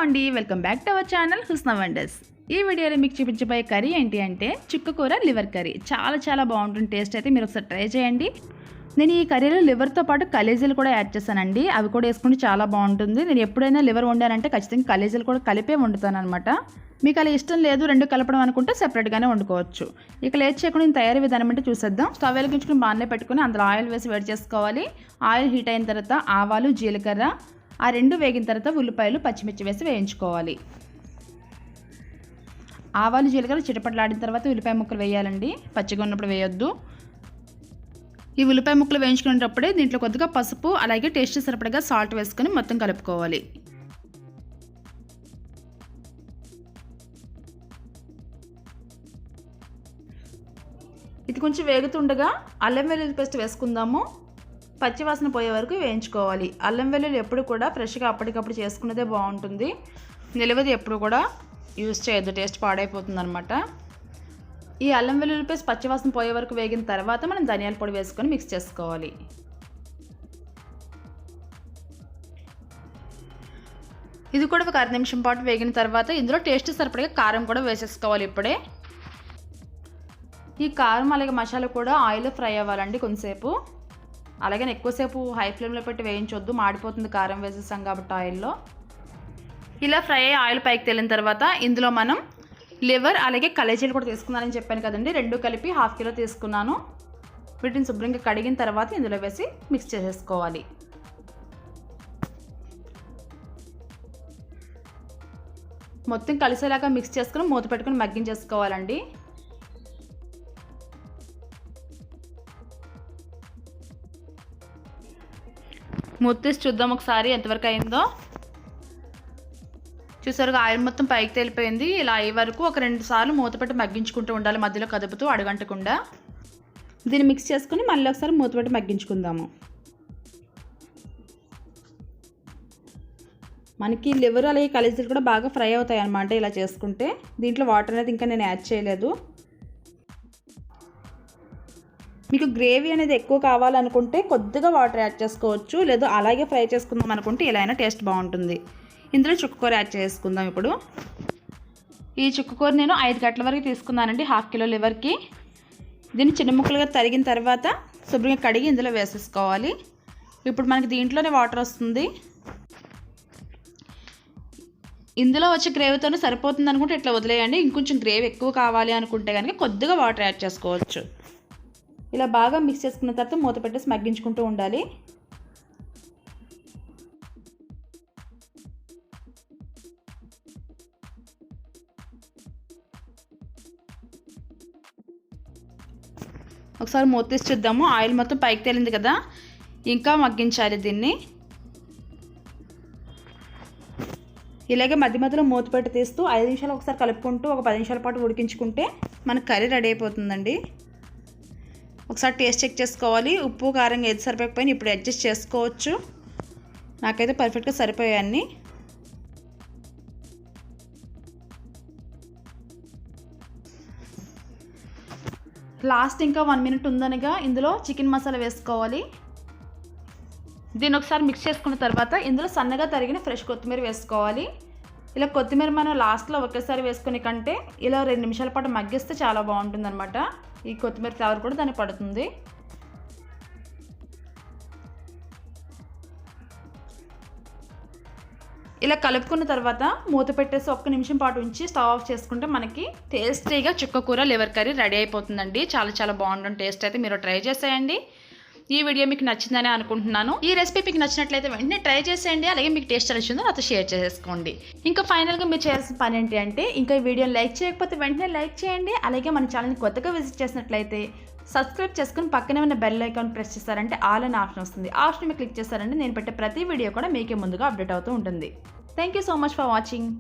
అండి, welcome back to our channel Husna wonders. ఈ వీడియోలో మీకు చూపించబోయే కర్రీ ఏంటి అంటే చుక్కకూర లివర్ కర్రీ. చాలా బాగుంటుంది. టేస్ట్ అయితే మీరు ఒకసారి ట్రై చేయండి. నేను ఈ కర్రీలో లివర్తో పాటు కలేజీలు కూడా యాడ్ చేశానండి. అవి కూడా వేసుకుంటే చాలా బాగుంటుంది. నేను ఎప్పుడైనా లివర్ వండానంటే ఖచ్చితంగా కలేజీలు కూడా కలిపే వండుతాను అనమాట. మీకు అలా ఇష్టం లేదు రెండు కలపడం అనుకుంటే సెపరేట్గానే వండుకోవచ్చు. ఇక లేట్ చేయకుండా నేను తయారీ విధానం అంటే చూసేద్దాం. స్టవ్ వెలిగించుకుని బాగానే పెట్టుకుని అందులో ఆయిల్ వేసి వేడి చేసుకోవాలి. ఆయిల్ హీట్ అయిన తర్వాత ఆవాలు, జీలకర్ర, ఆ రెండు వేగిన తర్వాత ఉల్లిపాయలు, పచ్చిమిర్చి వేసి వేయించుకోవాలి. ఆవాలు, జీలకర్ర చిటపటలాడిన తర్వాత ఉల్లిపాయ ముక్కలు వేయాలండి. పచ్చిగా ఉన్నప్పుడు వేయొద్దు. ఈ ఉల్లిపాయ ముక్కలు వేయించుకునేటప్పుడే దీంట్లో కొద్దిగా పసుపు, అలాగే టేస్ట్ సరిపడగా సాల్ట్ వేసుకొని మొత్తం కలుపుకోవాలి. ఇది కొంచెం వేగుతుండగా అల్లం వెల్లుల్లి పేస్ట్ వేసుకుందాము. పచ్చివాసన పోయే వరకు వేయించుకోవాలి. అల్లం వెల్లుల్లి ఎప్పుడు కూడా ఫ్రెష్గా అప్పటికప్పుడు చేసుకున్నదే బాగుంటుంది. నిలవది ఎప్పుడు కూడా యూజ్ చేయొద్దు, టేస్ట్ పాడైపోతుంది అనమాట. ఈ అల్లం వెల్లుల్లి పేస్ట్ పచ్చివాసన పోయే వరకు వేగిన తర్వాత మనం ధనియాల పొడి వేసుకొని మిక్స్ చేసుకోవాలి. ఇది కూడా ఒక 1 నిమిషం పాటు వేగిన తర్వాత ఇందులో టేస్ట్ సరిపడగా కారం కూడా వేసేసుకోవాలి. ఇప్పుడే ఈ కారం అలాగే మసాలా కూడా ఆయిల్లో ఫ్రై అవ్వాలండి కొంతసేపు. అలాగే ఎక్కువసేపు హై ఫ్లేమ్లో పెట్టి వేయించొద్దు, మాడిపోతుంది కారం వేసేసాం కాబట్టి ఆయిల్లో. ఇలా ఫ్రై అయ్యి ఆయిల్ పైకి తేలిన తర్వాత ఇందులో మనం లివర్ అలాగే కలేజీలు కూడా తీసుకున్నానని చెప్పాను కదండి. రెండు కలిపి 1/2 కిలో తీసుకున్నాను. వీటిని శుభ్రంగా కడిగిన తర్వాత ఇందులో వేసి మిక్స్ చేసేసుకోవాలి. మొత్తం కలిసేలాగా మిక్స్ చేసుకుని మూత పెట్టుకుని మగ్గించేసుకోవాలండి. మూత తీసి చూద్దాం ఒకసారి ఎంతవరకు అయిందో. చూసారుగా ఆయిల్ మొత్తం పైకి తేలిపోయింది. ఇలా అయ్యే వరకు ఒక 2 సార్లు మూత పెట్టి మగ్గించుకుంటూ ఉండాలి, మధ్యలో కదుపుతూ అడుగంటకుండా. దీన్ని మిక్స్ చేసుకుని మళ్ళీ ఒకసారి మూత పెట్టి మగ్గించుకుందాము. మనకి లివర్ అలాగే కలేజీలు కూడా బాగా ఫ్రై అవుతాయి అన్నమాట ఇలా చేసుకుంటే. దీంట్లో వాటర్ అనేది ఇంకా నేను యాడ్ చేయలేదు. మీకు గ్రేవీ అనేది ఎక్కువ కావాలనుకుంటే కొద్దిగా వాటర్ యాడ్ చేసుకోవచ్చు, లేదా అలాగే ఫ్రై చేసుకుందాం అనుకుంటే ఇలా అయినా టేస్ట్ బాగుంటుంది. ఇందులో చుక్కకూర యాడ్ చేసుకుందాం. ఇప్పుడు ఈ చుక్కకూర నేను 5 గంటల వరకు తీసుకున్నానండి 1/2 కిలో లివర్కి. దీన్ని చిన్న ముక్కలుగా తరిగిన తర్వాత శుభ్రంగా కడిగి ఇందులో వేసేసుకోవాలి. ఇప్పుడు మనకి దీంట్లోనే వాటర్ వస్తుంది. ఇందులో వచ్చే గ్రేవీతోనే సరిపోతుంది అనుకుంటే ఇట్లా వదిలేయండి. ఇంకొంచెం గ్రేవీ ఎక్కువ కావాలి అనుకుంటే కనుక కొద్దిగా వాటర్ యాడ్ చేసుకోవచ్చు. ఇలా బాగా మిక్స్ చేసుకున్న తర్వాత మూత పెట్టేసి మగ్గించుకుంటూ ఉండాలి. ఒకసారి మూత తీసి చూద్దాము. ఆయిల్ మొత్తం పైకి తేలింది కదా, ఇంకా మగ్గించాలి దీన్ని. ఇలాగే మధ్య మధ్యలో మూత పెట్టి తీస్తూ 5 నిమిషాలు ఒకసారి కలుపుకుంటూ ఒక 10 నిమిషాల పాటు ఉడికించుకుంటే మన కర్రీ రెడీ అయిపోతుందండి. ఒకసారి టేస్ట్ చెక్ చేసుకోవాలి. ఉప్పు కారం ఏది సరిపోకపోయినా ఇప్పుడు అడ్జస్ట్ చేసుకోవచ్చు. నాకైతే పర్ఫెక్ట్గా సరిపోయాయి అన్నీ. లాస్ట్ ఇంకా 1 మినిట్ ఉందనగా ఇందులో చికెన్ మసాలా వేసుకోవాలి. దీన్ని ఒకసారి మిక్స్ చేసుకున్న తర్వాత ఇందులో సన్నగా తరిగిన ఫ్రెష్ కొత్తిమీర వేసుకోవాలి. ఇలా కొత్తిమీర మనం లాస్ట్లో ఒకేసారి వేసుకునే కంటే ఇలా 2 నిమిషాల పాటు మగ్గిస్తే చాలా బాగుంటుంది అనమాట. ఈ కొత్తిమీర ఫ్లేవర్ కూడా దానికి పడుతుంది. ఇలా కలుపుకున్న తర్వాత మూత పెట్టేసి 1 నిమిషం పాటు ఉంచి స్టవ్ ఆఫ్ చేసుకుంటే మనకి టేస్టీగా చుక్కకూర లివర్ కర్రీ రెడీ అయిపోతుందండి. చాలా బాగుంటుంది. టేస్ట్ అయితే మీరు ట్రై చేసేయండి. ఈ వీడియో మీకు నచ్చిందని అనుకుంటున్నాను. ఈ రెసిపీ మీకు నచ్చినట్లయితే వెంటనే ట్రై చేసేయండి. అలాగే మీకు టేస్ట్ నచ్చిందో నాతో షేర్ చేసేసుకోండి. ఇంకా ఫైనల్గా మీరు చేయాల్సిన పని ఏంటి అంటే ఇంకా ఈ వీడియోని లైక్ చేయకపోతే వెంటనే లైక్ చేయండి. అలాగే మన ఛానల్ని కొత్తగా విజిట్ చేసినట్లయితే సబ్స్క్రైబ్ చేసుకుని పక్కనే ఉన్న బెల్ ఐకాన్ ప్రెస్ చేస్తారంటే ఆల్ అనే ఆప్షన్ వస్తుంది. ఆ ఆప్షన్ మీద క్లిక్ చేస్తారంటే నేను పెట్టే ప్రతి వీడియో కూడా మీకే ముందుగా అప్డేట్ అవుతూ ఉంటుంది. Thank you so much for watching.